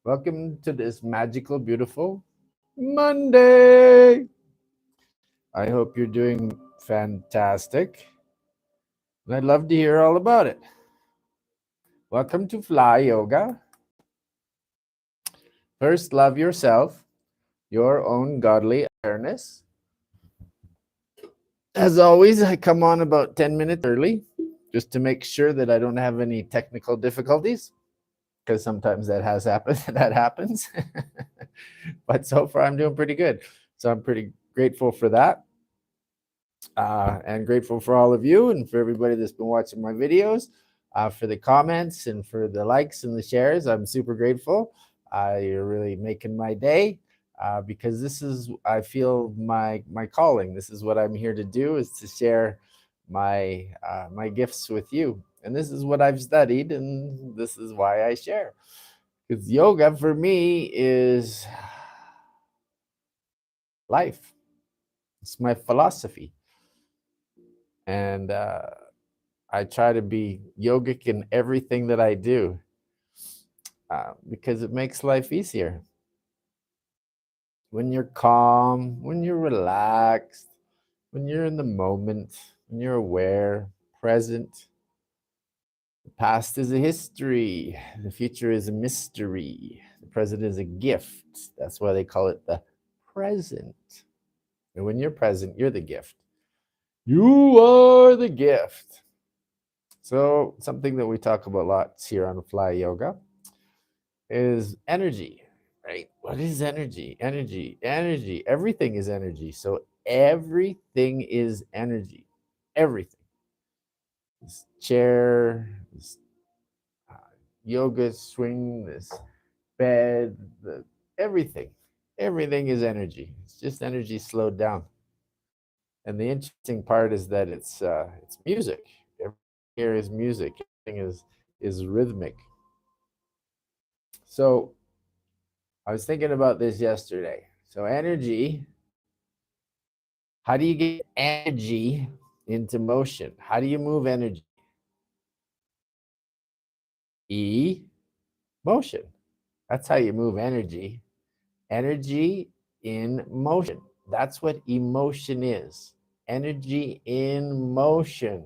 Welcome to this magical, beautiful Monday. I hope you're doing fantastic. And I'd love to hear all about it. Welcome to Fly Yoga. First, love yourself, your own godly awareness. As always, I come on about 10 minutes early just to make sure that I don't have any technical difficulties because sometimes that has happened. That happens. But so far, I'm doing pretty good. So I'm pretty grateful for that. And grateful for all of you and for everybody that's been watching my videos, for the comments and for the likes and the shares. I'm super grateful. You're really making my day because this is, I feel, my calling. This is what I'm here to do, is to share my gifts with you. And this is what I've studied, and this is why I share. Because yoga for me is life. It's my philosophy. And I try to be yogic in everything that I do because it makes life easier. When you're calm, when you're relaxed, when you're in the moment, when you're aware, present. The past is a history. The future is a mystery. The present is a gift. That's why they call it the present. And when you're present, you're the gift. You are the gift. So something that we talk about lots here on Fly Yoga is energy, right? What is energy? Energy. Everything is energy. So everything is energy. Everything. This chair, this yoga swing, this bed, everything. Everything is energy. It's just energy slowed down. And the interesting part is that it's music. Everything here is music. Everything is rhythmic. So I was thinking about this yesterday. So energy, how do you get energy into motion? How do you move energy? Motion. That's how you move energy. Energy in motion. That's what emotion is. Energy in motion.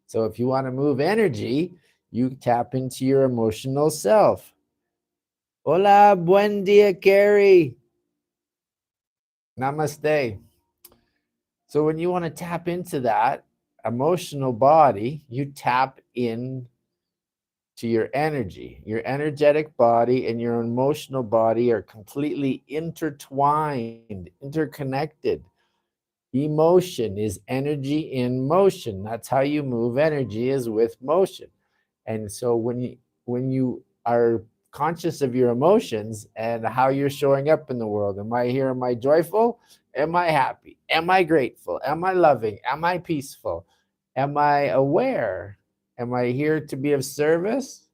So if you want to move energy, you tap into your emotional self. Hola, buen dia, Carrie. Namaste. So when you want to tap into that emotional body, you tap in to your energy. Your energetic body and your emotional body are completely intertwined, interconnected. Emotion is energy in motion. That's how you move energy, is with motion. And so when you are conscious of your emotions and how you're showing up in the world, am I here? Am I joyful? Am I happy? Am I grateful? Am I loving? Am I peaceful? Am I aware? Am I here to be of service?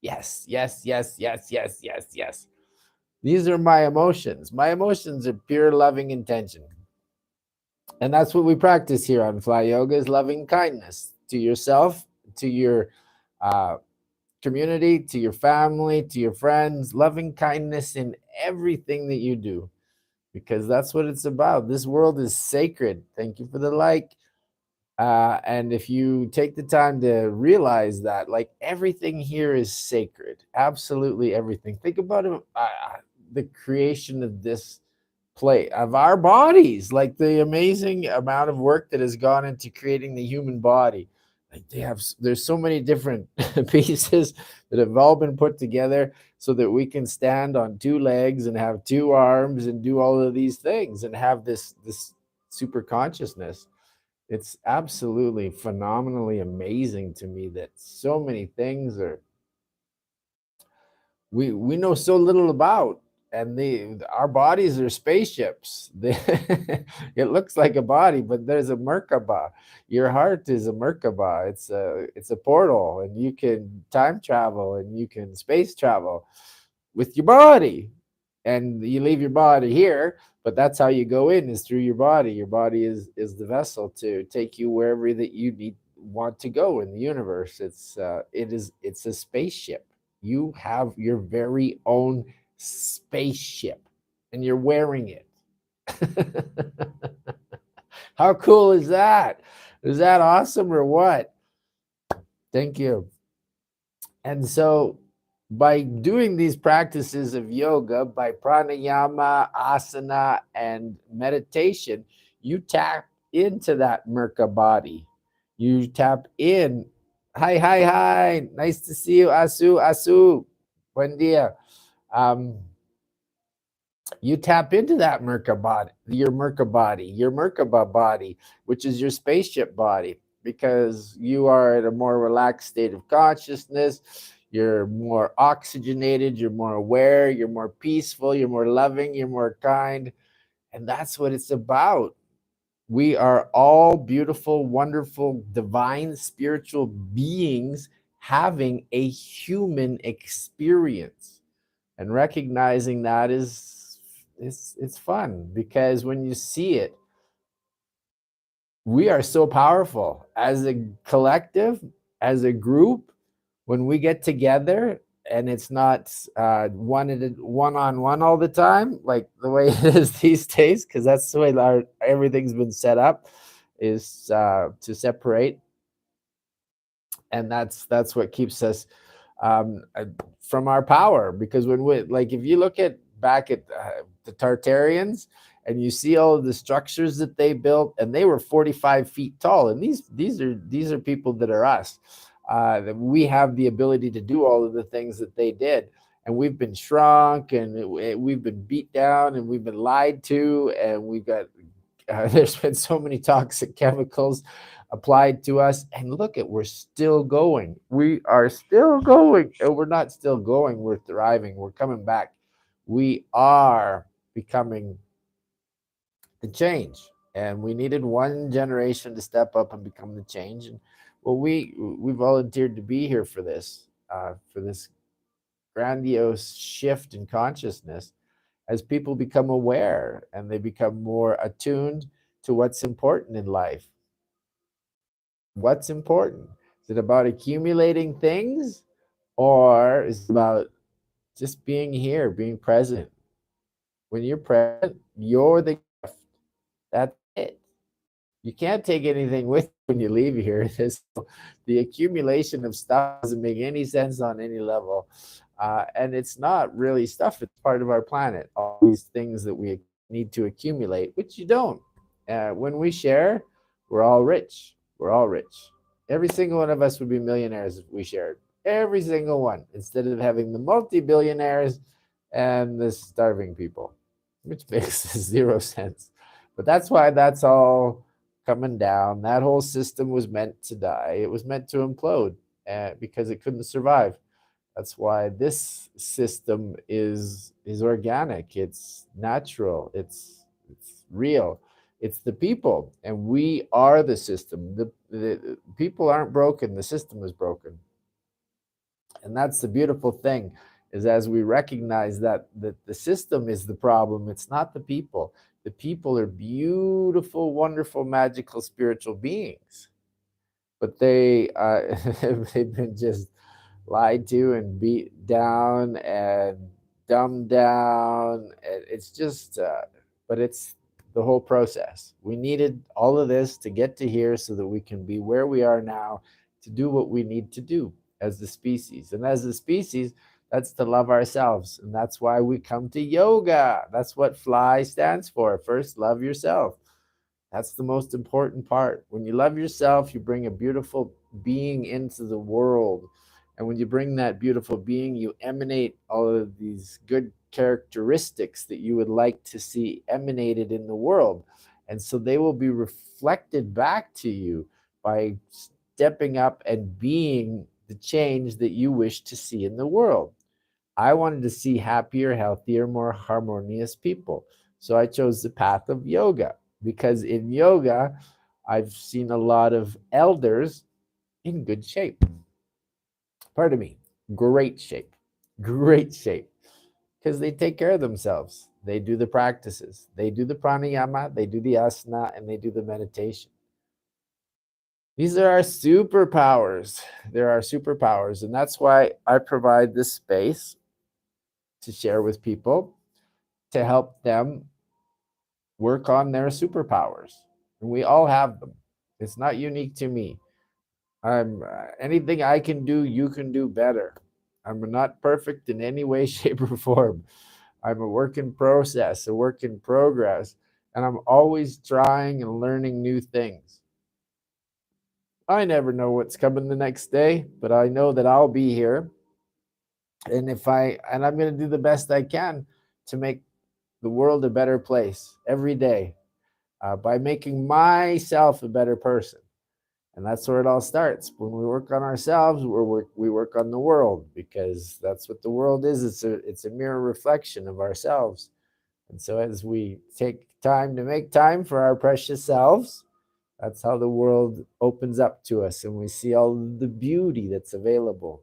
Yes, yes, yes, yes, yes, yes, yes. These are my emotions. My emotions are pure loving intention. And that's what we practice here on Fly Yoga, is loving kindness to yourself, to your uh, community, to your family, to your friends, loving kindness in everything that you do, because that's what it's about. This world is sacred. Thank you for the like. And if you take the time to realize that, like, everything here is sacred, absolutely everything. Think about it, the creation of this play, of our bodies, like the amazing amount of work that has gone into creating the human body. Like, there's so many different pieces that have all been put together so that we can stand on two legs and have two arms and do all of these things and have this super consciousness. It's absolutely phenomenally amazing to me that so many things are we know so little about, and our bodies are spaceships. It looks like a body, but there's a merkaba. Your heart is a merkaba. It's a portal, and you can time travel and you can space travel with your body, and you leave your body here, but that's how you go in, is through your body. Your body is the vessel to take you wherever that you want to go in the universe. It's a spaceship. You have your very own spaceship and you're wearing it. How cool is that? Is that awesome or what? Thank you. And so, by doing these practices of yoga, by pranayama, asana, and meditation, you tap into that Merkaba body. You tap in. Hi, hi, hi. Nice to see you, Asu, Asu. Buen dia. Um, you tap into that your Merkaba body, which is your spaceship body, because you are at a more relaxed state of consciousness. You're more oxygenated, you're more aware, you're more peaceful, you're more loving, you're more kind. And that's what it's about. We are all beautiful, wonderful, divine, spiritual beings having a human experience, and recognizing that is it's fun, because when you see it, we are so powerful as a collective, as a group. When we get together, and it's not one on one all the time like the way it is these days, because that's the way everything's been set up, is to separate. And that's what keeps us um, uh, from our power. Because when we, like, if you look at back at the Tartarians, and you see all of the structures that they built, and they were 45 feet tall, and these are people that are us. That we have the ability to do all of the things that they did, and we've been shrunk, and we've been beat down, and we've been lied to, and we've got there's been so many toxic chemicals applied to us, and look at, we're still going. We are still going, and we're not still going, we're thriving, we're coming back. We are becoming the change, and we needed one generation to step up and become the change. And well, we volunteered to be here for this grandiose shift in consciousness, as people become aware and they become more attuned to what's important in life. What's important? Is it about accumulating things, or is it about just being here, being present? When you're present, you're the gift. That's it. You can't take anything with you when you leave here. The accumulation of stuff doesn't make any sense on any level. And it's not really stuff, it's part of our planet. All these things that we need to accumulate, which you don't. When we share, we're all rich. We're all rich. Every single one of us would be millionaires if we shared. Every single one, instead of having the multi billionaires and the starving people, which makes zero sense. But that's why that's all coming down. That whole system was meant to die. It was meant to implode because it couldn't survive. That's why this system is organic. It's natural. It's real. It's the people, and we are the system. The people aren't broken. The system is broken, and that's the beautiful thing. Is as we recognize that the system is the problem. It's not the people. The people are beautiful, wonderful, magical, spiritual beings, but they've been just lied to and beat down and dumbed down. It's just, but it's the whole process. We needed all of this to get to here so that we can be where we are now to do what we need to do as the species. And as the species, that's to love ourselves. And that's why we come to yoga. That's what FLY stands for. First, love yourself. That's the most important part. When you love yourself, you bring a beautiful being into the world. And when you bring that beautiful being, you emanate all of these good characteristics that you would like to see emanated in the world. And so they will be reflected back to you by stepping up and being the change that you wish to see in the world. I wanted to see happier, healthier, more harmonious people. So I chose the path of yoga, because in yoga, I've seen a lot of elders in good shape. Pardon me, great shape, great shape, because they take care of themselves. They do the practices, they do the pranayama, they do the asana, and they do the meditation. These are our superpowers. They're our superpowers. And that's why I provide this space to share with people to help them work on their superpowers. And we all have them. It's not unique to me. I'm anything I can do, you can do better. I'm not perfect in any way, shape, or form. I'm a work in process, a work in progress, and I'm always trying and learning new things. I never know what's coming the next day, but I know that I'll be here. And I'm going to do the best I can to make the world a better place every day by making myself a better person. And that's where it all starts. When we work on ourselves, we work on the world, because that's what the world is. It's a mirror reflection of ourselves. And so as we take time to make time for our precious selves, that's how the world opens up to us and we see all the beauty that's available.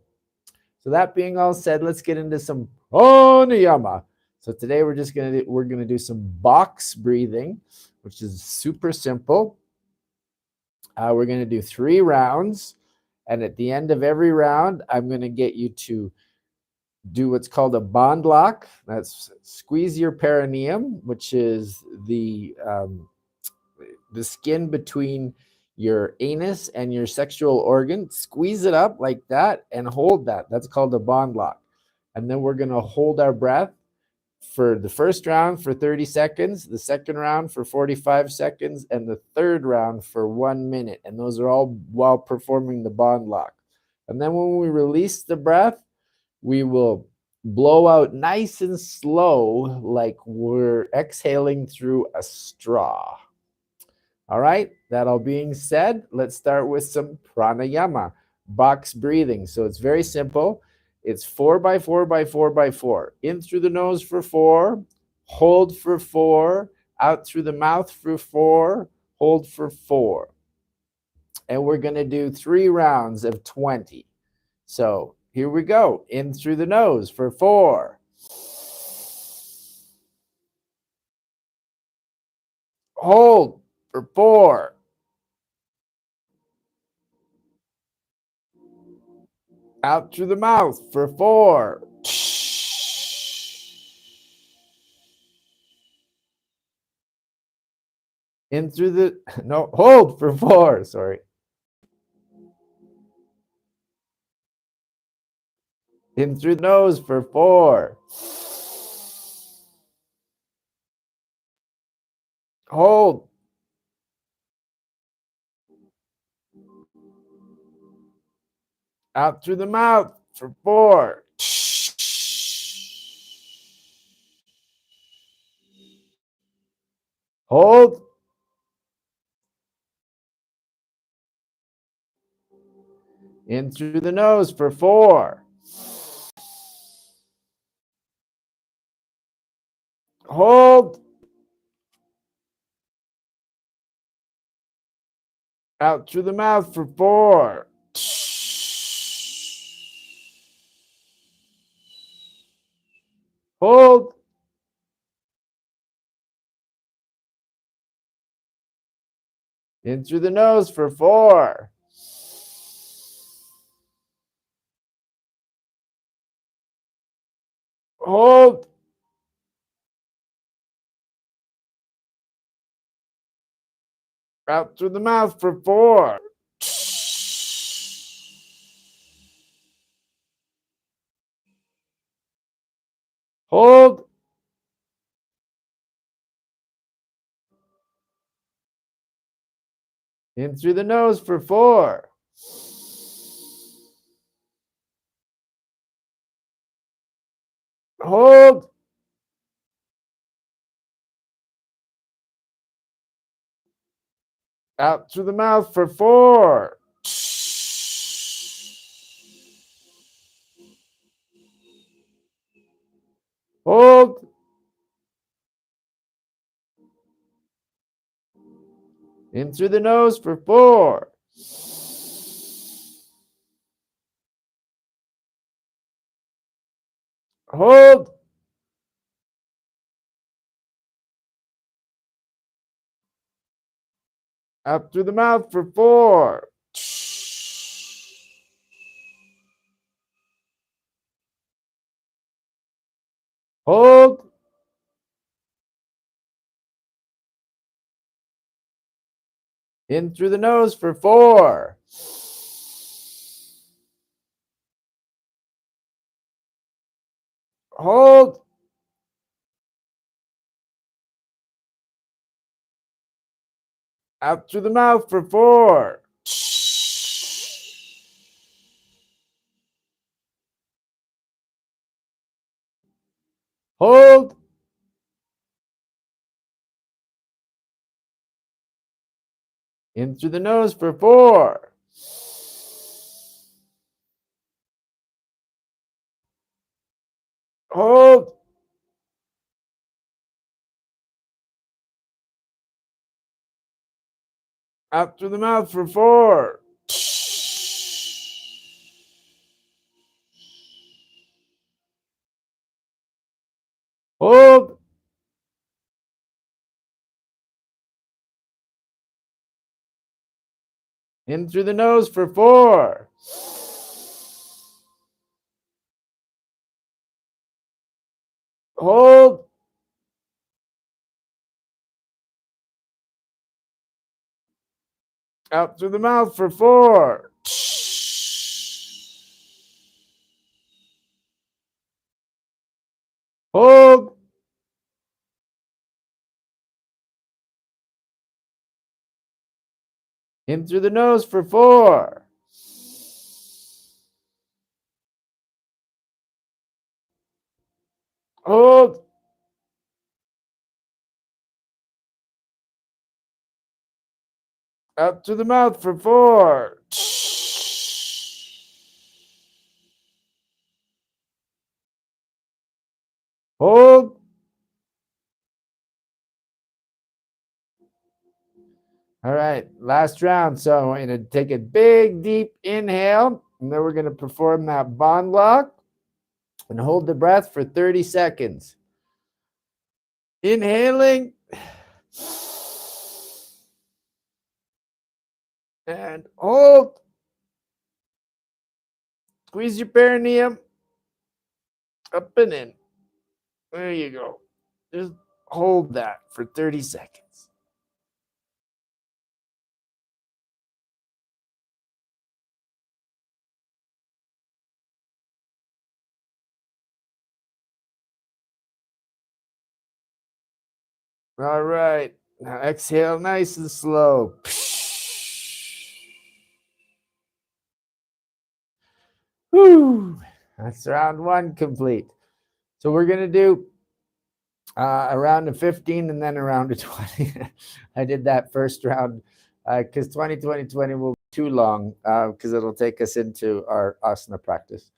So that being all said, let's get into some pranayama. So today we're gonna do some box breathing, which is super simple. We're gonna do 3 rounds, and at the end of every round, I'm gonna get you to do what's called a bond lock. That's squeeze your perineum, which is the skin between your anus and your sexual organ. Squeeze it up like that and hold that. That's called a bond lock. And then we're going to hold our breath for the first round for 30 seconds, the second round for 45 seconds, and the third round for 1 minute. And those are all while performing the bond lock. And then when we release the breath, we will blow out nice and slow, like we're exhaling through a straw. All right, that all being said, let's start with some pranayama, box breathing. So it's very simple. It's 4 by 4 by 4 by 4. In through the nose for 4, hold for 4, out through the mouth for 4, hold for 4. And we're going to do 3 rounds of 20. So here we go. In through the nose for 4. Hold for 4. Out through the mouth for 4. In through the, no, hold for 4. Sorry. In through the nose for 4. Hold. Out through the mouth for 4. Hold. In through the nose for 4. Hold. Out through the mouth for 4. Hold. In through the nose for 4. Hold. Out through the mouth for 4. Hold. In through the nose for 4. Hold. Out through the mouth for 4. Hold. In through the nose for 4. Hold. Out through the mouth for 4. Hold. In through the nose for 4. Hold. Out through the mouth for 4. Hold. In through the nose for 4. Hold. Out through the mouth for 4. Hold. In through the nose for 4. Hold. Out through the mouth for 4. Hold. In through the nose for 4. Hold. Out through the mouth for 4. Hold. All right, last round. So I'm going to take a big, deep inhale, and then we're going to perform that bond lock and hold the breath for 30 seconds. Inhaling and hold. Squeeze your perineum up and in. There you go. Just hold that for 30 seconds. All right. Now exhale nice and slow. Whew. That's round 1 complete. So we're going to do a round of 15 and then a round of 20. I did that first round because 20 will be too long because it'll take us into our asana practice.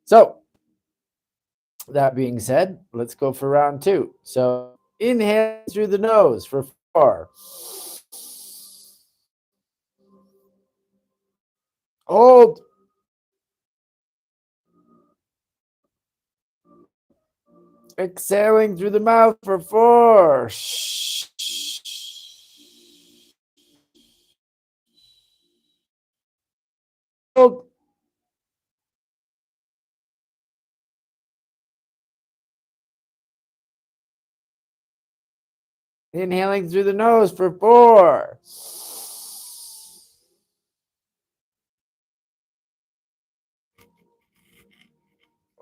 So that being said, let's go for round 2. So inhale through the nose for 4. Hold. Exhaling through the mouth for 4. Hold. Inhaling through the nose for 4.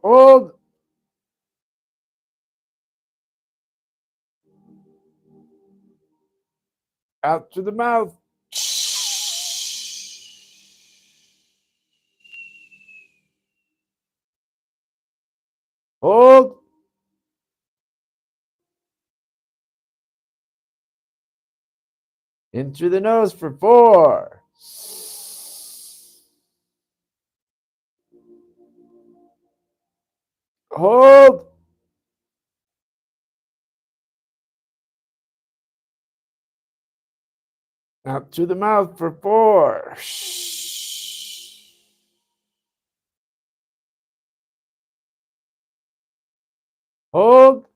Hold. Out through the mouth. Hold. In through the nose for 4. Hold. Out through the mouth for 4. Hold.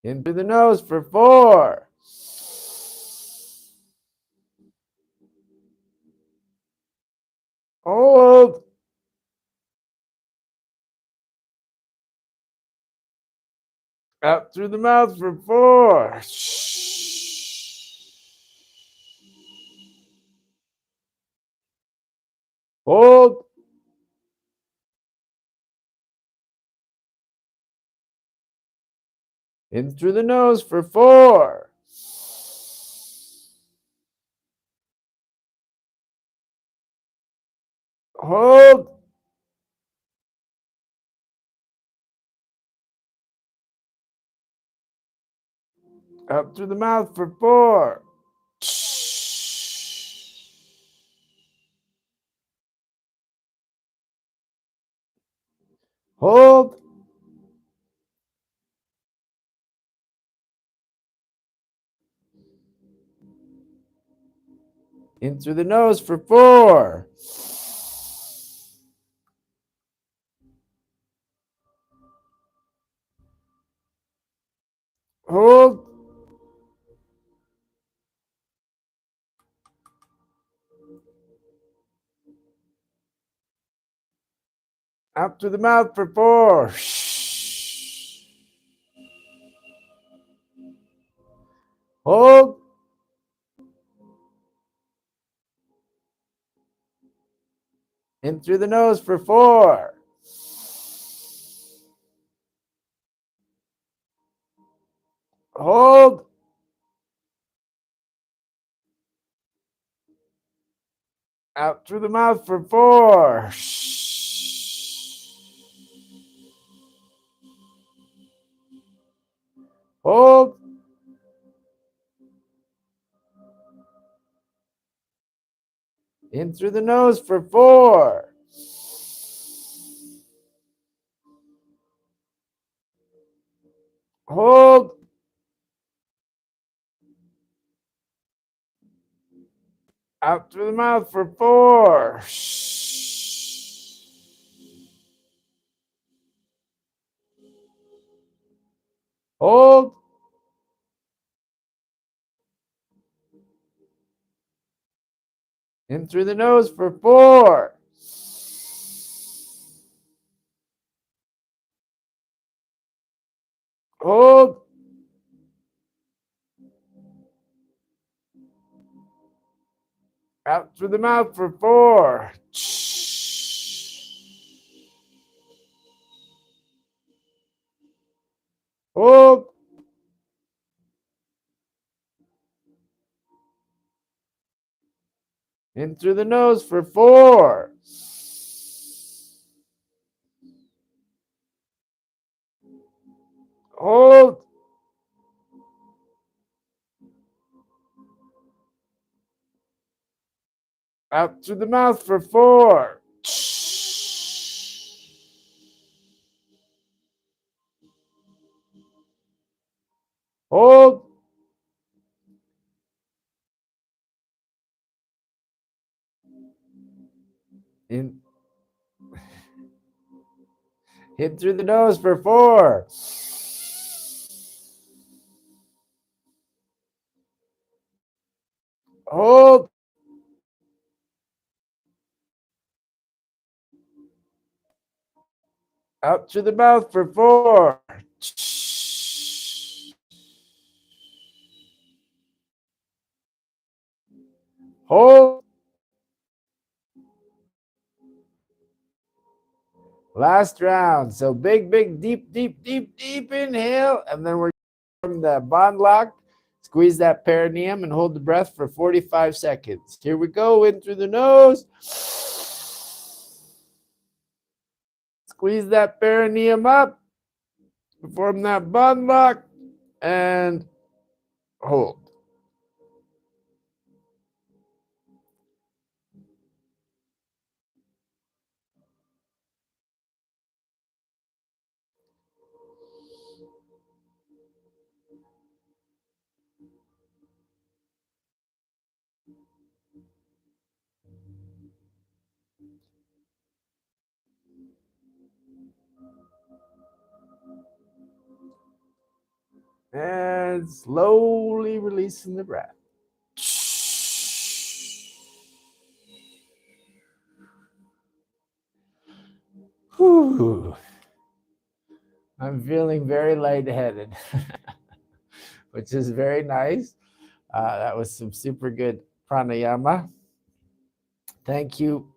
In through the nose for 4. Hold. Out through the mouth for 4. Hold. In through the nose for 4. Hold. Out through the mouth for 4. Hold. In through the nose for 4. Hold. Out through the mouth for 4. Hold. In through the nose for 4. Hold. Out through the mouth for 4. Hold. In through the nose for 4. Hold. Out through the mouth for 4. Hold. In through the nose for 4. Hold. Out through the mouth for 4. Hold. In through the nose for 4. Hold. Out through the mouth for 4. Hold. In through the nose for 4. Hold. Out through the mouth for 4. Hold. Last round. So big, deep inhale. And then we're from the bond lock. Squeeze that perineum and hold the breath for 45 seconds. Here we go. In through the nose. Squeeze that perineum up. Form that bond lock. And hold. And slowly releasing the breath. Whew. I'm feeling very lightheaded, which is very nice. That was some super good pranayama. Thank you,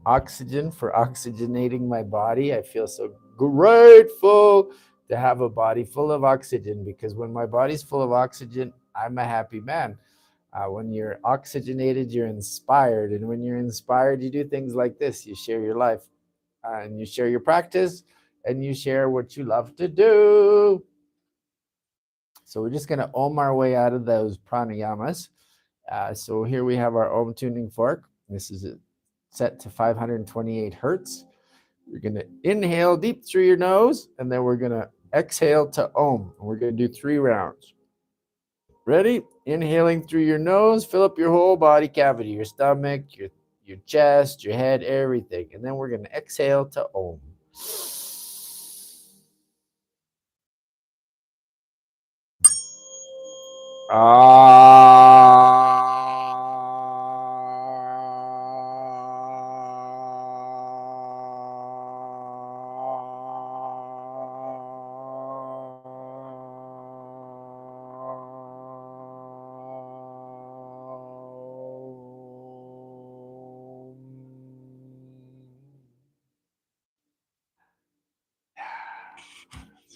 oxygen, for oxygenating my body. I feel so grateful to have a body full of oxygen, because when my body's full of oxygen, I'm a happy man. When you're oxygenated, you're inspired. And when you're inspired, you do things like this. You share your life, and you share your practice, and you share what you love to do. So we're just going to Om our way out of those pranayamas. So here we have our Om tuning fork. This is set to 528 hertz. We're going to inhale deep through your nose, and then we're going to exhale to Om. And we're going to do 3 rounds. Ready? Inhaling through your nose, fill up your whole body cavity, your stomach, your chest, your head, everything. And then we're going to exhale to Om.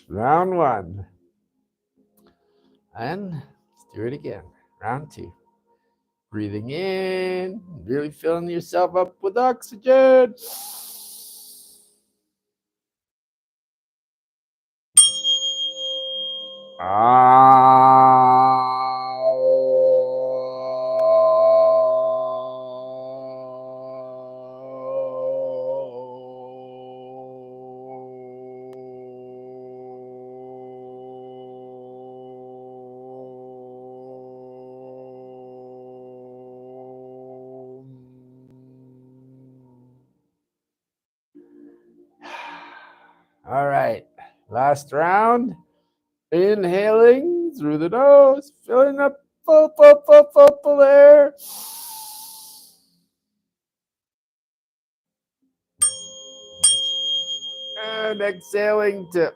Round 1. And let's do it again. Round 2. Breathing in, really filling yourself up with oxygen. All right, last round. Inhaling through the nose, filling up full air. And exhaling to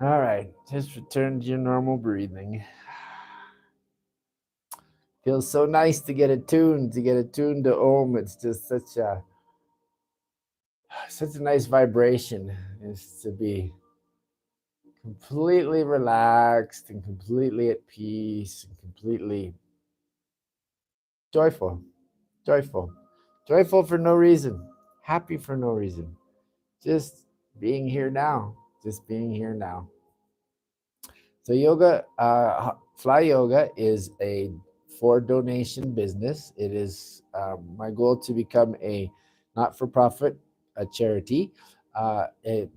All right, just return to your normal breathing. Feels so nice to get attuned to Om. It's just such a nice vibration, is to be completely relaxed and completely at peace and completely joyful for no reason, happy for no reason, just being here now. So yoga, Fly Yoga is a for donation business. It is my goal to become a not-for-profit, a charity,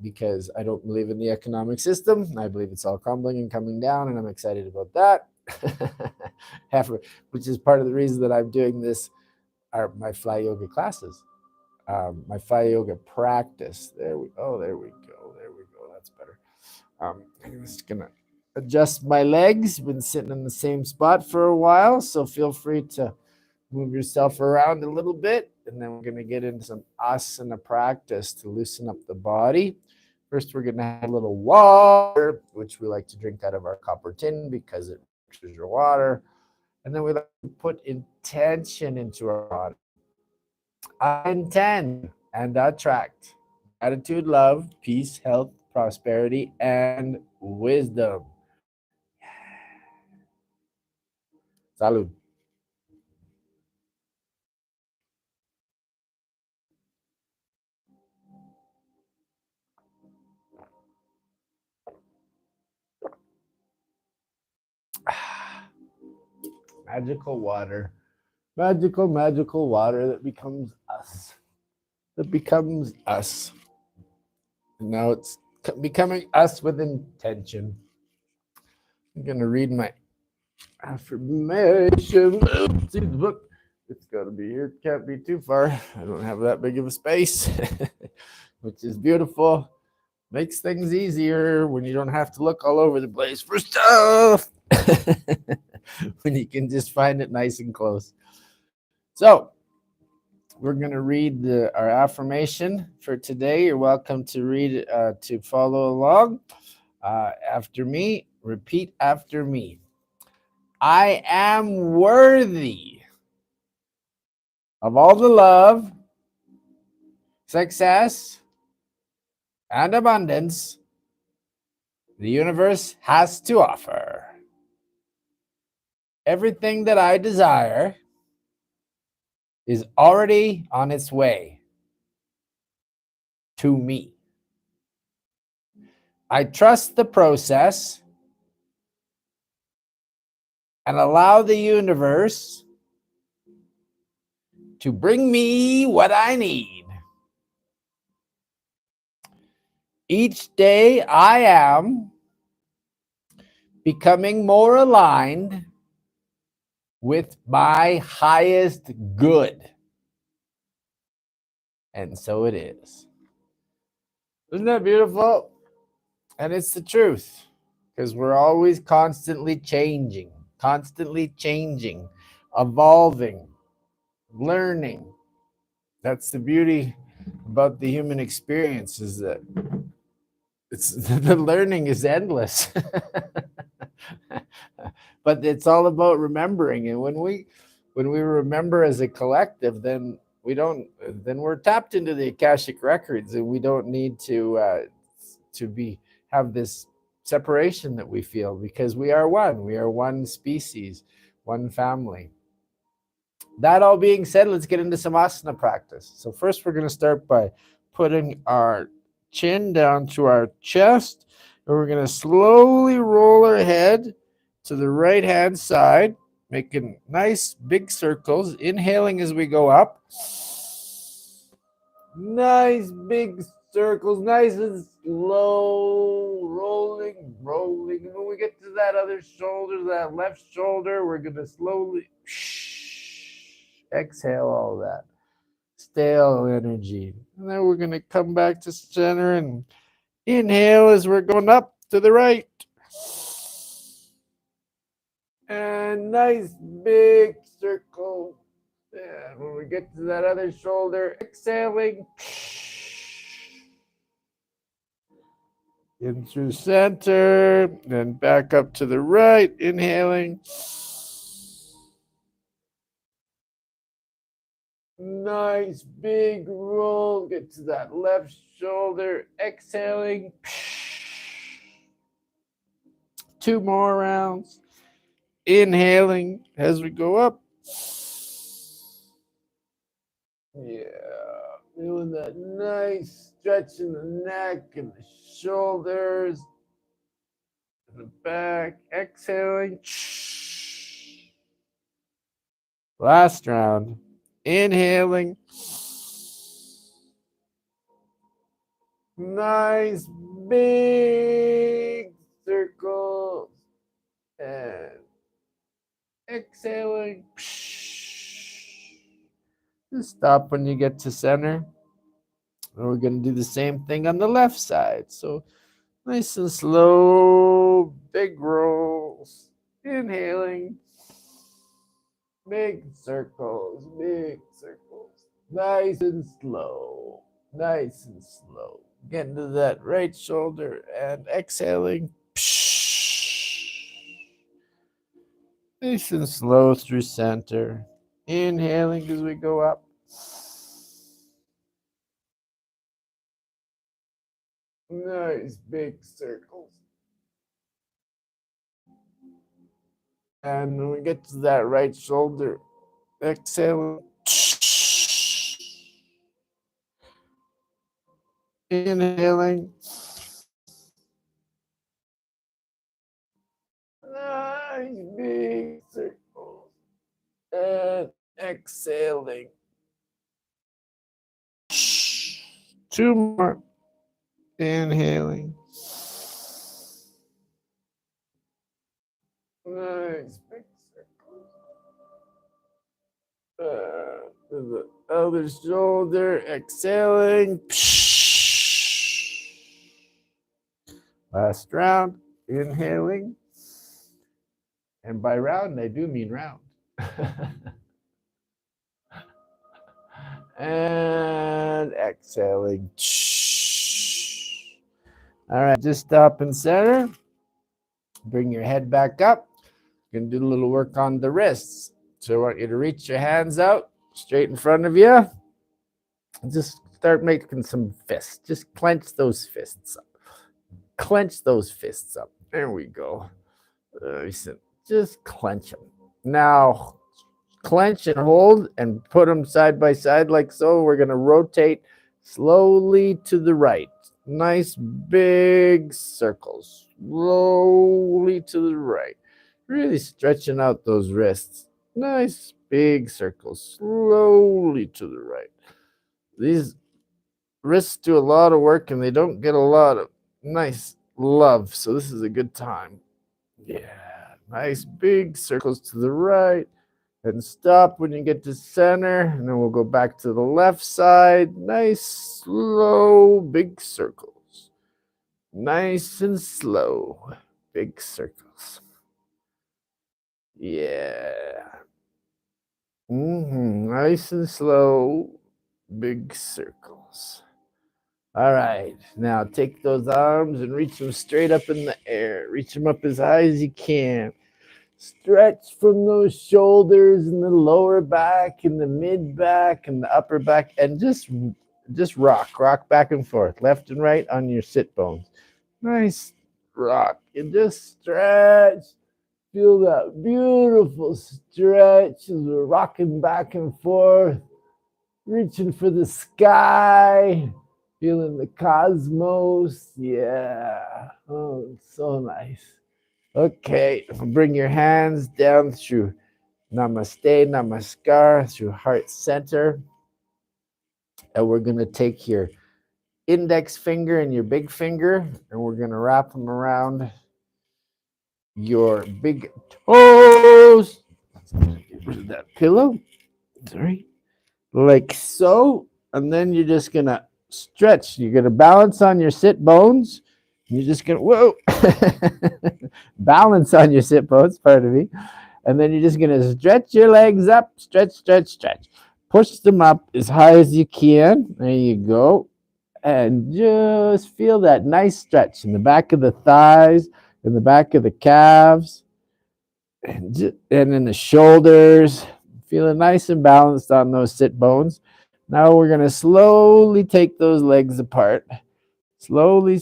because I don't believe in the economic system. I believe it's all crumbling and coming down, and I'm excited about that. Which is part of the reason that I'm doing this, are my Fly Yoga classes, my Fly Yoga practice. There we go. That's better. I'm just gonna adjust my legs. Been sitting in the same spot for a while, so feel free to move yourself around a little bit. And then we're going to get into some asana practice to loosen up the body. First, we're going to have a little water, which we like to drink out of our copper tin because it rich your water. And then we like to put intention into our body. I intend and attract gratitude, love, peace, health, prosperity, and wisdom. Salud. Magical water. Magical water that becomes us. And now it's becoming us with intention. I'm going to read my Affirmation. Oops, see the book. It's got to be here. Can't be too far. I don't have that big of a space, which is beautiful. Makes things easier when you don't have to look all over the place for stuff. When you can just find it nice and close. So, we're going to read our affirmation for today. You're welcome to read to follow along after me. Repeat after me. I am worthy of all the love, success, and abundance the universe has to offer. Everything that I desire is already on its way to me. I trust the process and allow the universe to bring me what I need. Each day I am becoming more aligned with my highest good. And so it is. Isn't that beautiful? And it's the truth, because we're always constantly changing, evolving, learning. That's the beauty about the human experience, is that it's the learning is endless. But it's all about remembering. And when we remember as a collective, then we're tapped into the Akashic records, and we don't need to have this separation that we feel, because we are one species, one family. That all being said, let's get into some asana practice. So first, we're going to start by putting our chin down to our chest, and we're going to slowly roll our head to the right hand side, making nice big circles, inhaling as we go up. Nice big circles, nice and slow, rolling. And when we get to that other shoulder, that left shoulder, we're going to slowly exhale all that stale energy. And then we're going to come back to center and inhale as we're going up to the right. And nice big circle. And when we get to that other shoulder, exhaling. In through center, then back up to the right, inhaling. Nice big roll. Get to that left shoulder, exhaling. 2 more rounds. Inhaling as we go up. Yeah, feeling that nice stretch in the neck and the shoulders and the back. Exhaling. Last round. Inhaling. Nice big circles. And exhaling. Just stop when you get to center. And we're going to do the same thing on the left side. So nice and slow, big rolls. Inhaling. Big circles. Nice and slow. Getting to that right shoulder and exhaling. Nice and slow through center. Inhaling as we go up. Nice big circles. And when we get to that right shoulder, exhaling. Inhaling. Nice big circles. And exhaling. 2 more. Inhaling. Nice big circles. To the other shoulder, exhaling. Last round, inhaling. And by round, I do mean round. And exhaling. All right, just stop and center. Bring your head back up. You're going to do a little work on the wrists. So I want you to reach your hands out straight in front of you. Just start making some fists. Just clench those fists up. Clench those fists up. There we go. Just clench them. Now, clench and hold and put them side by side like so. We're going to rotate slowly to the right. Nice big circles. Slowly to the right. Really stretching out those wrists. Nice big circles. Slowly to the right. These wrists do a lot of work and they don't get a lot of nice love. So this is a good time. Yeah. Nice big circles to the right. And stop when you get to center. And then we'll go back to the left side. Nice, slow, big circles. Nice and slow, big circles. Yeah. Nice and slow, big circles. All right. Now take those arms and reach them straight up in the air. Reach them up as high as you can. Stretch from those shoulders and the lower back and the mid back and the upper back, and just rock back and forth, left and right on your sit bones. Nice rock. And just stretch. Feel that beautiful stretch as we're rocking back and forth, reaching for the sky, feeling the cosmos. Yeah. Oh, it's so nice. Okay, bring your hands down through Namaste, Namaskar, through heart center. And we're going to take your index finger and your big finger, and we're going to wrap them around your big toes. Get rid of that pillow. Sorry. Like so. And then you're just going to stretch. You're going to balance on your sit bones. You're just going to, balance on your sit bones, pardon me. And then you're just going to stretch your legs up. Stretch. Push them up as high as you can. There you go. And just feel that nice stretch in the back of the thighs, in the back of the calves, and in the shoulders. Feeling nice and balanced on those sit bones. Now we're going to slowly take those legs apart. Slowly.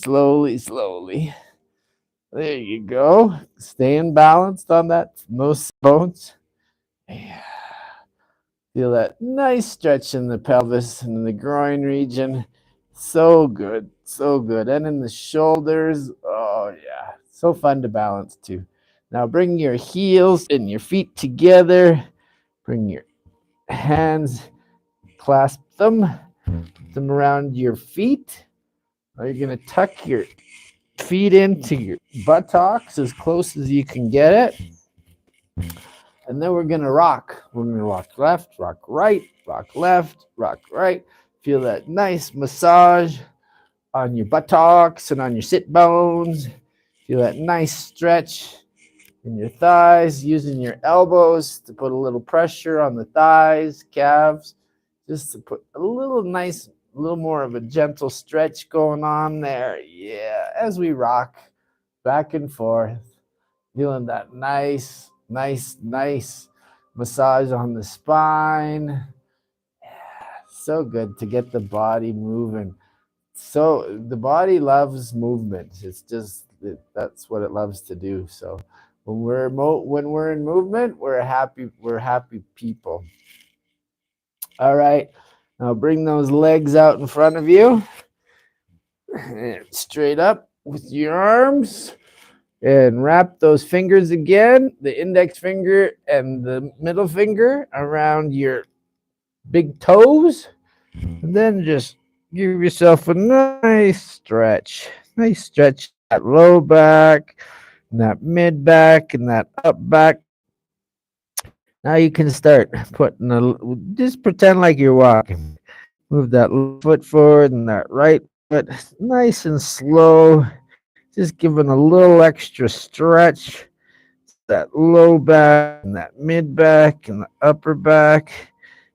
There you go. Staying balanced on those bones. Yeah. Feel that nice stretch in the pelvis and in the groin region. So good. And in the shoulders. Oh, yeah. So fun to balance too. Now bring your heels and your feet together. Bring your hands, clasp them, put them around your feet. Now you're going to tuck your feet into your buttocks as close as you can get it. And then we're going to rock. We're going to rock left, rock right, rock left, rock right. Feel that nice massage on your buttocks and on your sit bones. Feel that nice stretch in your thighs, using your elbows to put a little pressure on the thighs, calves, just to put a little more of a gentle stretch going on there. Yeah, as we rock back and forth, feeling that nice massage on the spine. Yeah, so good to get the body moving. So the body loves movement. It's just that's what it loves to do. So when we're in movement, we're happy people. All right. Now bring those legs out in front of you. And straight up with your arms. And wrap those fingers again, the index finger and the middle finger around your big toes. And then just give yourself a nice stretch. Nice stretch that low back. and that mid back and that up back. Now you can start putting just pretend like you're walking. Move that left foot forward and that right foot nice and slow. Just giving a little extra stretch. That low back and that mid back and the upper back,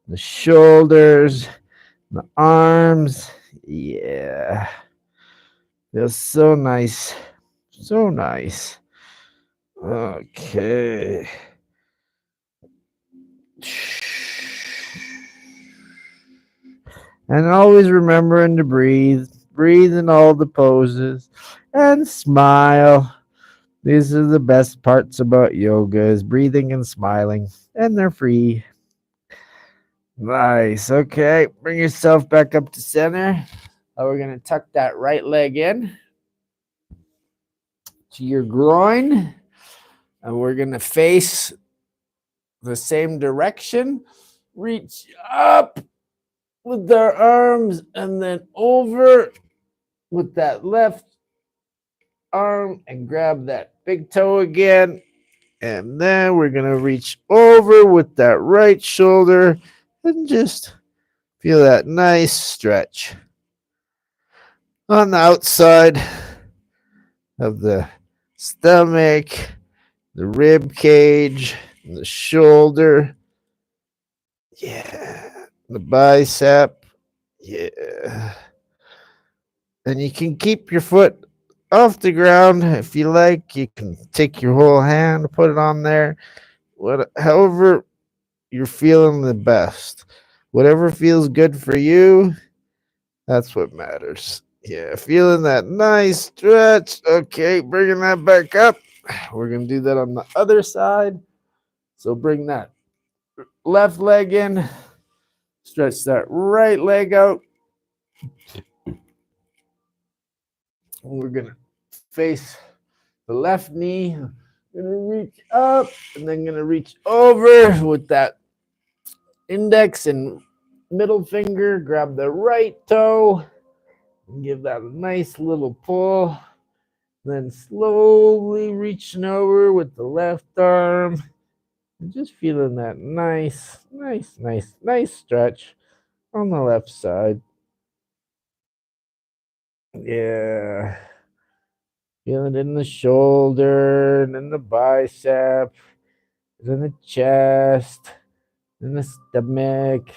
the shoulders, the arms. Yeah. Feels so nice. So nice. Okay. And always remembering to breathe. Breathe in all the poses and smile. These are the best parts about yoga is breathing and smiling. And they're free. Nice. Okay. Bring yourself back up to center. We're going to tuck that right leg in to your groin. And we're going to face the same direction. Reach up with our arms and then over with that left arm and grab that big toe again. And then we're going to reach over with that right shoulder and just feel that nice stretch on the outside of the stomach, the rib cage, the shoulder. Yeah. The bicep. Yeah. And you can keep your foot off the ground if you like. You can take your whole hand, put it on there. However you're feeling the best. Whatever feels good for you, that's what matters. Yeah, feeling that nice stretch. Okay, bringing that back up. We're going to do that on the other side. So bring that left leg in. Stretch that right leg out. We're going to face the left knee. Going to reach up and then going to reach over with that index and middle finger. Grab the right toe and give that a nice little pull. Then slowly reaching over with the left arm. And just feeling that nice stretch on the left side. Yeah. Feeling it in the shoulder and in the bicep, and in the chest, in the stomach,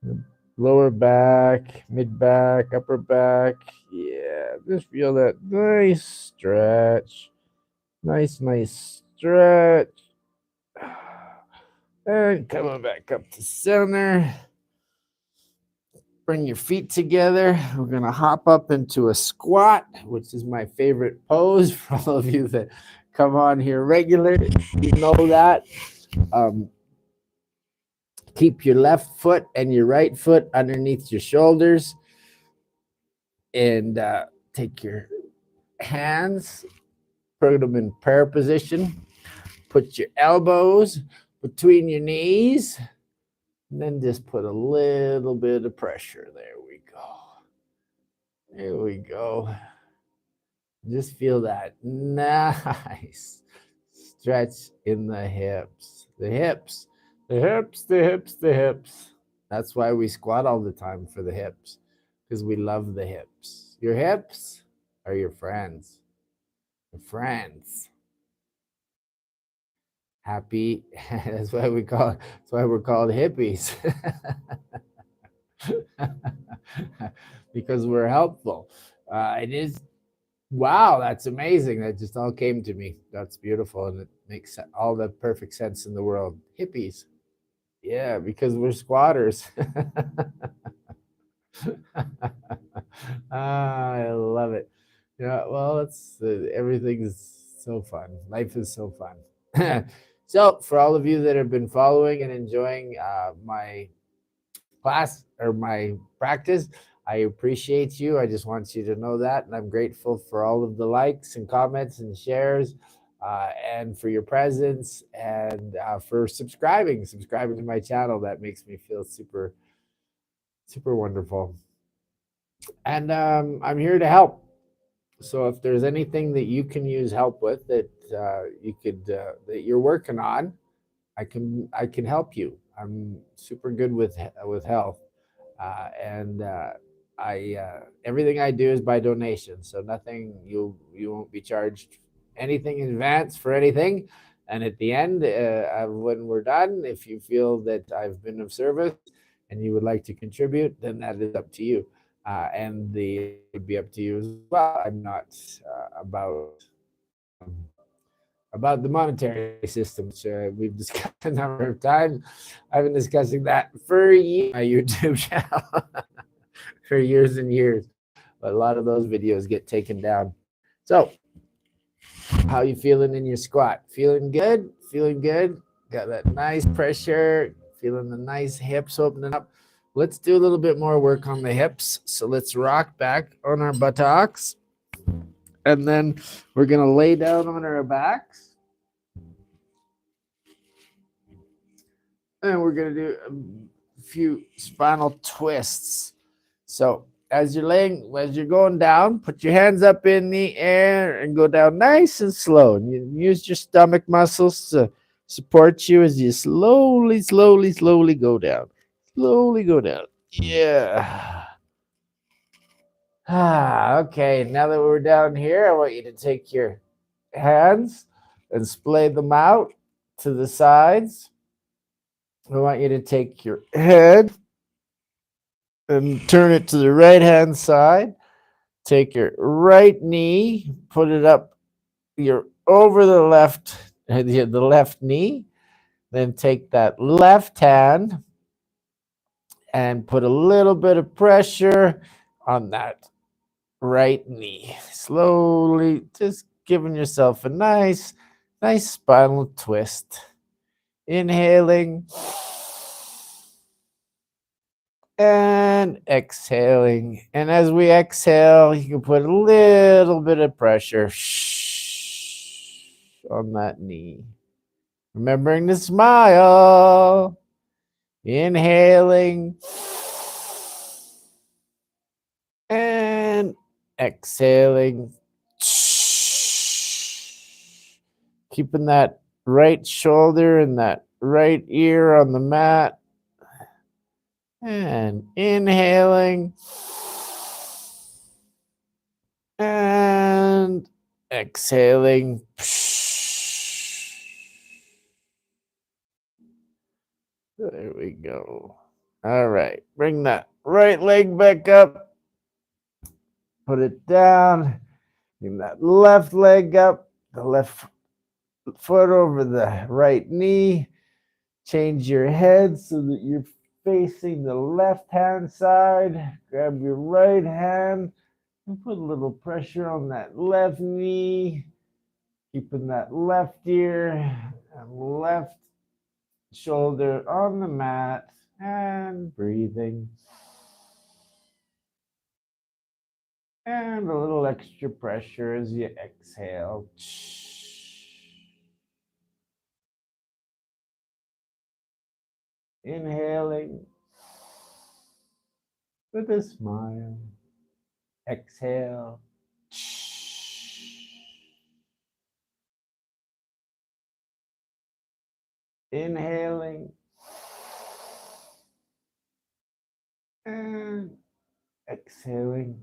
the lower back, mid back, upper back. Yeah, just feel that nice stretch. Nice stretch. And coming back up to center. Bring your feet together. We're going to hop up into a squat, which is my favorite pose for all of you that come on here regularly. You know that. Keep your left foot and your right foot underneath your shoulders. And take your hands, put them in prayer position. Put your elbows between your knees. And then just put a little bit of pressure. There we go. There we go. Just feel that nice stretch in the hips. The hips. That's why we squat all the time, for the hips, because we love the hips. Your hips are your friends. Your friends. Happy. That's why we're called hippies. Because we're helpful. It is. Wow, that's amazing. That just all came to me. That's beautiful, and it makes all the perfect sense in the world. Hippies. Yeah, because we're squatters. I love it. Yeah, well, it's everything's so fun. Life is so fun. So, for all of you that have been following and enjoying my class or my practice, I appreciate you. I just want you to know that. And I'm grateful for all of the likes and comments and shares, and for your presence, and for subscribing to my channel. That makes me feel super, super wonderful. And I'm here to help. So if there's anything that you can use help with that you could that you're working on, I can help you. I'm super good with health, and I everything I do is by donation, so nothing you won't be charged anything in advance for anything. And at the end, when we're done, if you feel that I've been of service and you would like to contribute, then that is up to you, and the would be up to you as well. I'm not um, about the monetary system, which we've discussed a number of times. I've been discussing that for years on my YouTube channel for years and years, but a lot of those videos get taken down. So, how you feeling in your squat? Feeling good? Feeling good? Got that nice pressure? Feeling the nice hips opening up? Let's do a little bit more work on the hips. So let's rock back on our buttocks, and then we're gonna lay down on our backs. And we're going to do a few spinal twists. So as you're going down, put your hands up in the air and go down nice and slow. And you use your stomach muscles to support you as you slowly go down. Slowly go down. Yeah. Okay. Now that we're down here, I want you to take your hands and splay them out to the sides. I want you to take your head and turn it to the right hand side. Take your right knee, put it up your over the left knee. Then take that left hand and put a little bit of pressure on that right knee. Slowly, just giving yourself a nice spinal twist. Inhaling and exhaling. And as we exhale, you can put a little bit of pressure on that knee. Remembering to smile. Inhaling and exhaling. Keeping that right shoulder and that right ear on the mat. And inhaling and exhaling. There we go. All right. Bring that right leg back up. Put it down. Bring that left leg up. The left foot over the right knee. Change your head so that you're facing the left hand side. Grab your right hand and put a little pressure on that left knee. Keeping that left ear and left shoulder on the mat and breathing. And a little extra pressure as you exhale. Inhaling with a smile. Exhale. Inhaling and exhaling.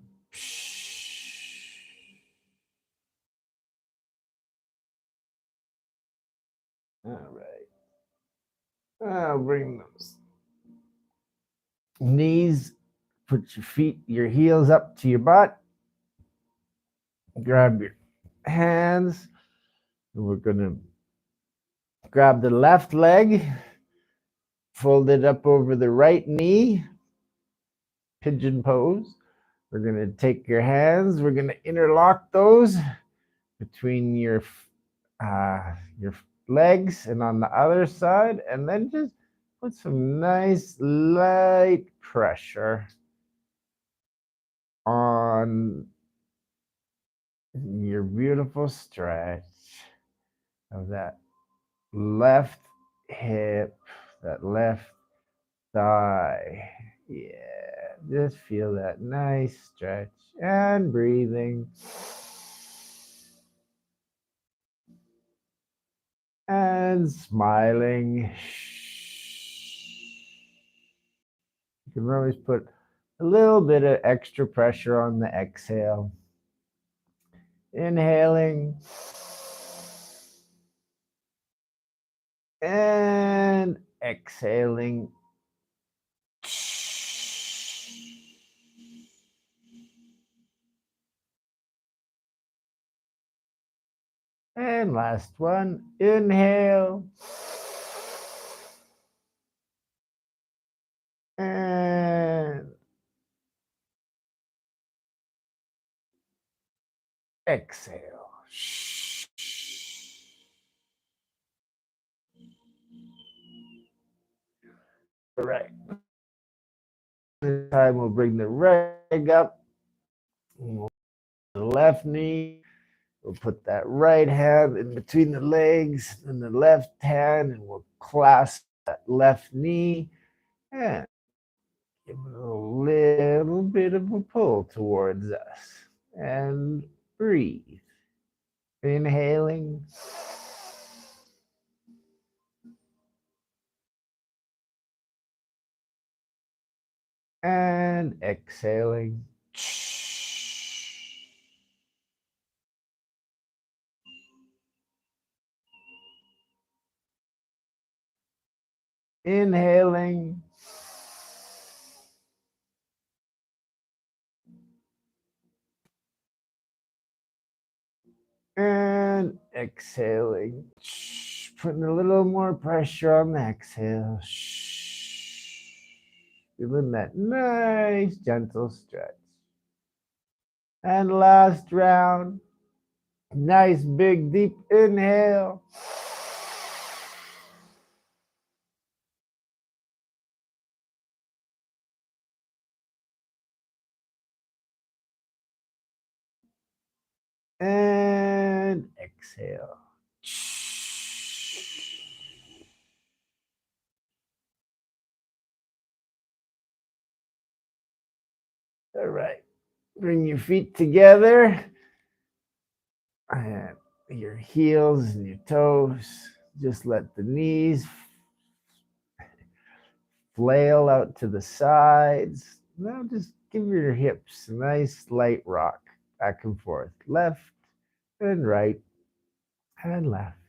All right. I'll bring those knees, put your heels up to your butt. Grab your hands. And we're going to grab the left leg, fold it up over the right knee, pigeon pose. We're going to take your hands, we're going to interlock those between your legs and on the other side, and then just put some nice light pressure on your beautiful stretch of that left hip, that left thigh. Yeah, just feel that nice stretch and breathing. And smiling. You can always put a little bit of extra pressure on the exhale. Inhaling. And exhaling. And last one, inhale. And exhale. All right. This time we'll bring the right leg up. We'll the left knee. We'll put that right hand in between the legs and the left hand, and we'll clasp that left knee and give it a little bit of a pull towards us. And breathe. Inhaling. And exhaling. Inhaling. And exhaling. Putting a little more pressure on the exhale. Feeling that nice gentle stretch. And last round. Nice big deep inhale. And exhale. All right. Bring your feet together. And your heels and your toes. Just let the knees flail out to the sides. Now just give your hips a nice light rock back and forth. Left and right and left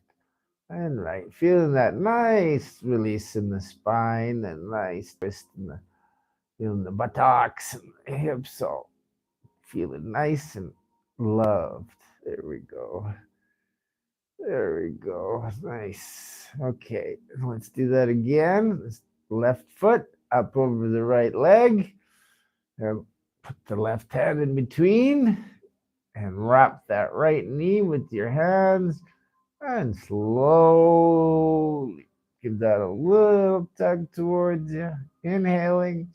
and right. Feeling that nice release in the spine, that nice twist in the, feeling the buttocks and the hips all feeling nice and loved. There we go. There we go. Nice. Okay, let's do that again. Left foot up over the right leg. And put the left hand in between and wrap that right knee with your hands and slowly give that a little tug towards you. Inhaling.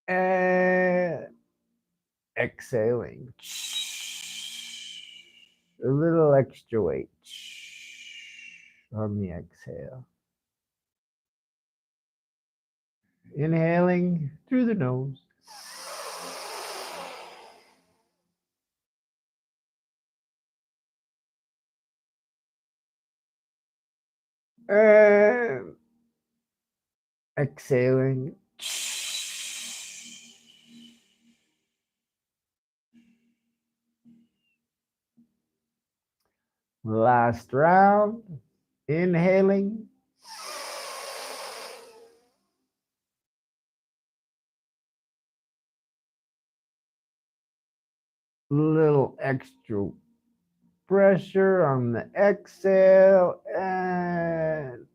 And exhaling. A little extra weight on the exhale. Inhaling through the nose. And exhaling. Last round. Inhaling. Little extra pressure on the exhale and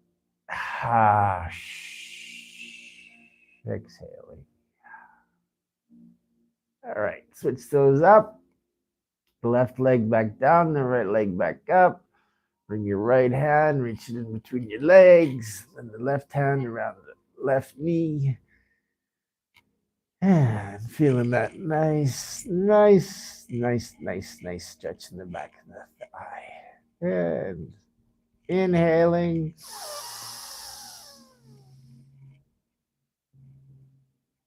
exhaling. All right, switch those up. The left leg back down, the right leg back up. Bring your right hand, reach it in between your legs, and the left hand around the left knee. And feeling that nice stretch in the back of the thigh. And inhaling.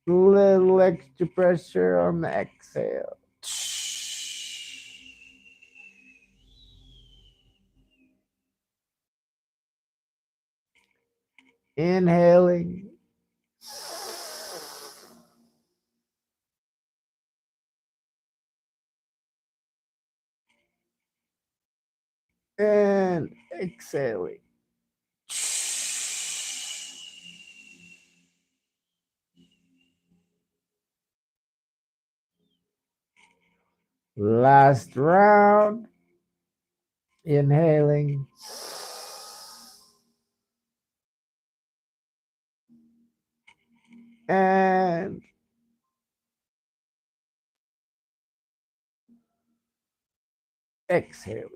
Little extra pressure on the exhale. Inhaling. And exhaling. Last round. Inhaling. And exhaling.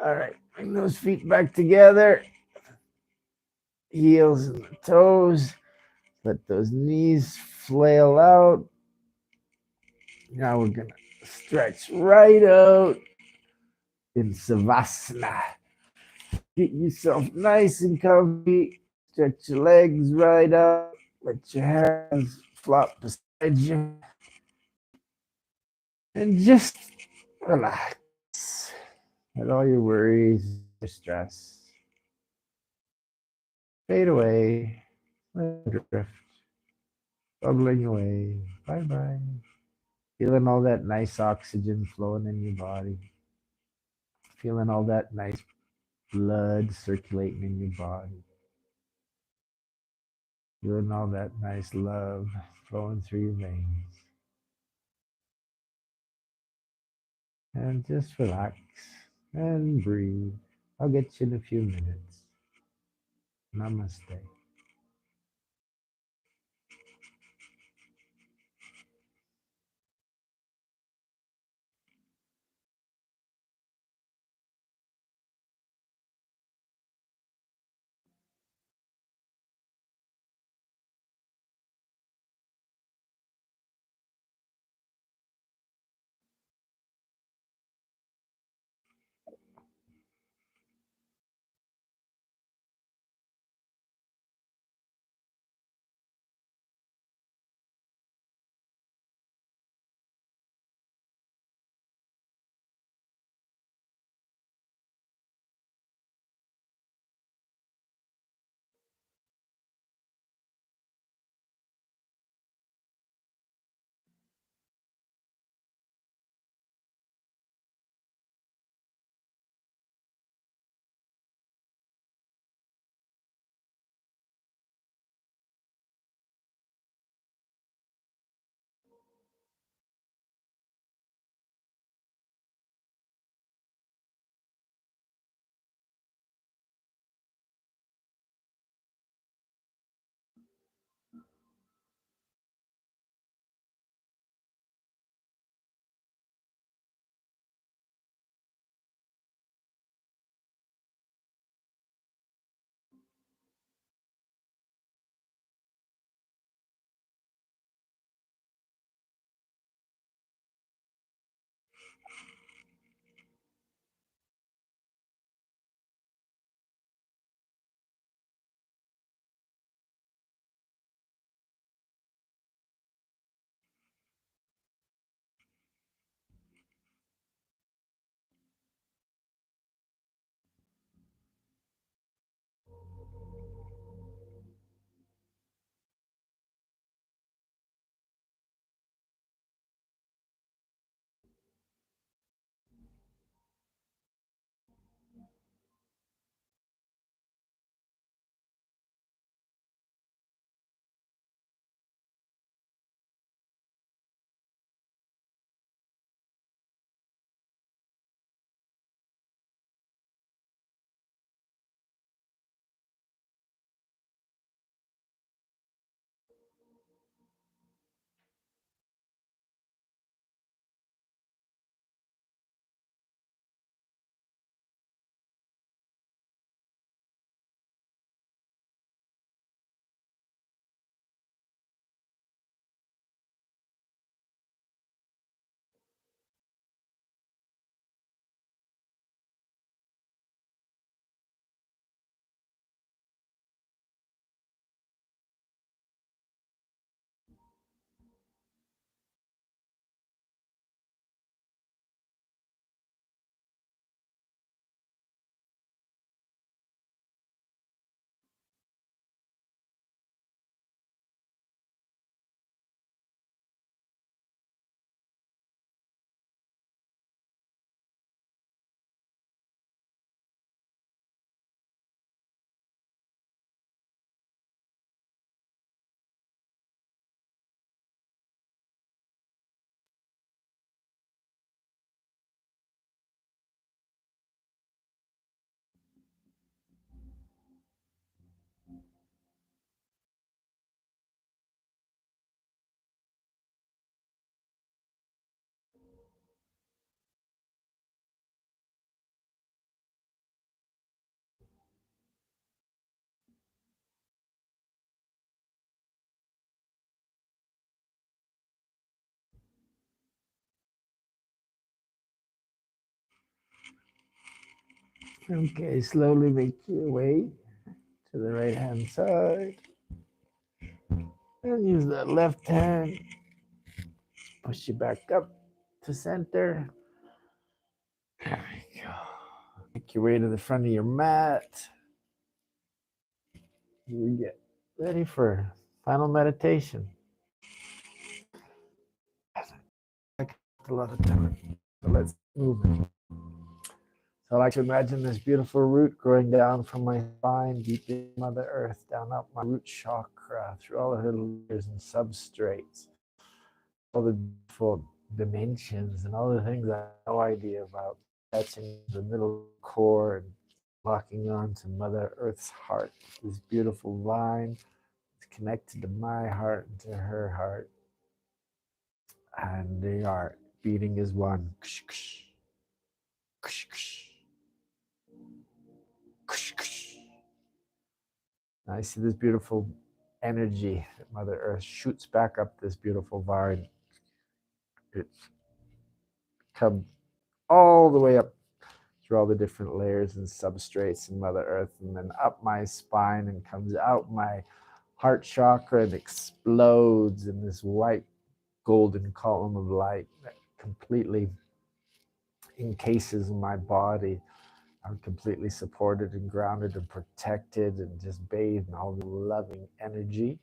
All right, bring those feet back together. Heels and the toes. Let those knees flail out. Now we're going to stretch right out in Savasana. Get yourself nice and comfy. Stretch your legs right out. Let your hands flop beside you. And just relax. Let all your worries, your stress fade away. Let it drift, bubbling away. Bye bye. Feeling all that nice oxygen flowing in your body. Feeling all that nice blood circulating in your body. Feeling all that nice love flowing through your veins. And just relax and breathe. I'll get you in a few minutes. Namaste. Okay, slowly make your way to the right hand side. And use that left hand. Push you back up to center. There we go. Make your way to the front of your mat. You get ready for final meditation. A lot of time. So let's move. So I like to imagine this beautiful root growing down from my spine, deep in Mother Earth, down up my root chakra, through all of her layers and substrates, all the beautiful dimensions and all the things I have no idea about, touching the middle core and locking on to Mother Earth's heart. This beautiful vine is connected to my heart and to her heart. And they are beating as one. I see this beautiful energy that Mother Earth shoots back up this beautiful vine. It's come all the way up through all the different layers and substrates in Mother Earth, and then up my spine and comes out my heart chakra and explodes in this white golden column of light that completely encases my body. I'm completely supported and grounded and protected and just bathed in all the loving energy.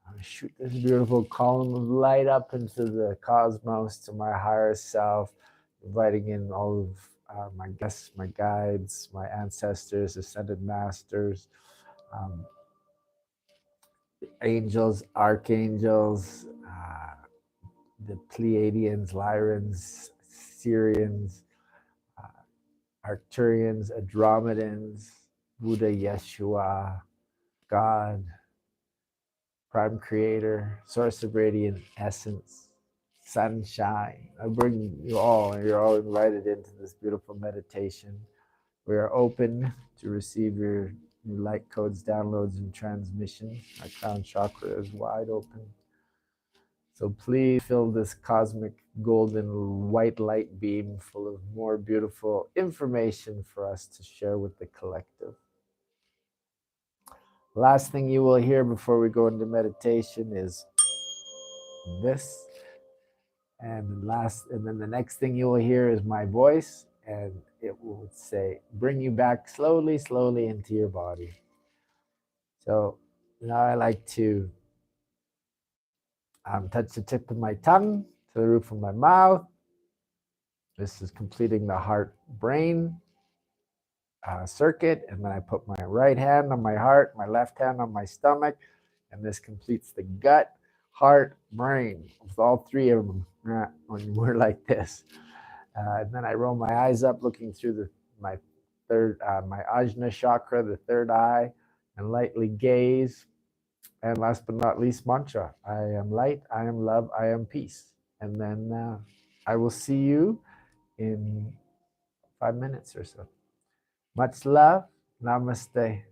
I shoot this beautiful column of light up into the cosmos to my higher self, inviting in all of my guests, my guides, my ancestors, ascended masters, um, angels, archangels, the Pleiadians, Lyrans, Syrians, Arcturians, Andromedans, Buddha, Yeshua, God, Prime Creator, Source of Radiant Essence, Sunshine. I bring you all, and you're all invited into this beautiful meditation. We are open to receive your new light codes, downloads, and transmissions. Our crown chakra is wide open. So please fill this cosmic golden white light beam full of more beautiful information for us to share with the collective. Last thing you will hear before we go into meditation is this. And then the next thing you will hear is my voice, and it will say, bring you back slowly, slowly into your body. So now I like to touch the tip of my tongue to the roof of my mouth. This is completing the heart-brain circuit. And then I put my right hand on my heart, my left hand on my stomach, and this completes the gut, heart, brain, with all three of them when we're like this. And then I roll my eyes up, looking through my Ajna chakra, the third eye, and lightly gaze. And last but not least, mantra: I am light, I am love, I am peace. And then I will see you in 5 minutes or so. Much love. Namaste.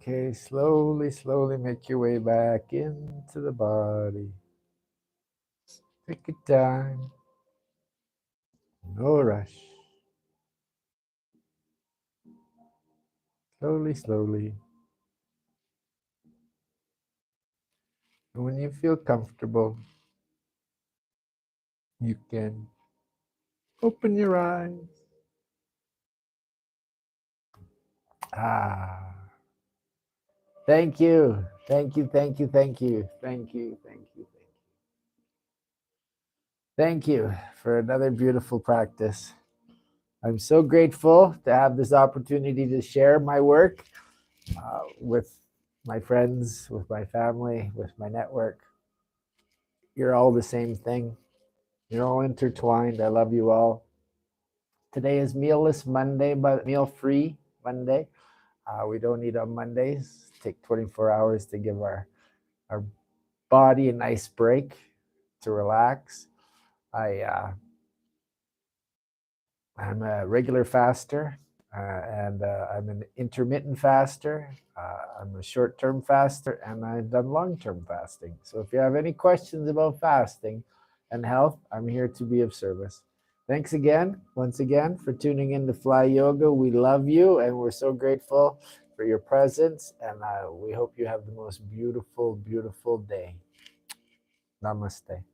Okay, slowly, slowly make your way back into the body. Take your time. No rush. Slowly, slowly. And when you feel comfortable, you can open your eyes. Ah. Thank you. Thank you. Thank you. Thank you. Thank you. Thank you. Thank you for another beautiful practice. I'm so grateful to have this opportunity to share my work with my friends, with my family, with my network. You're all the same thing. You're all intertwined. I love you all. Today is Mealless Monday, but meal-free Monday. We don't eat on Mondays. Take 24 hours to give our body a nice break to relax. I'm a regular faster, and I'm an intermittent faster. I'm a short-term faster, and I've done long-term fasting. So if you have any questions about fasting and health, I'm here to be of service. Thanks again, once again, for tuning in to Fly Yoga. We love you, and we're so grateful for your presence, and we hope you have the most beautiful, beautiful day. Namaste.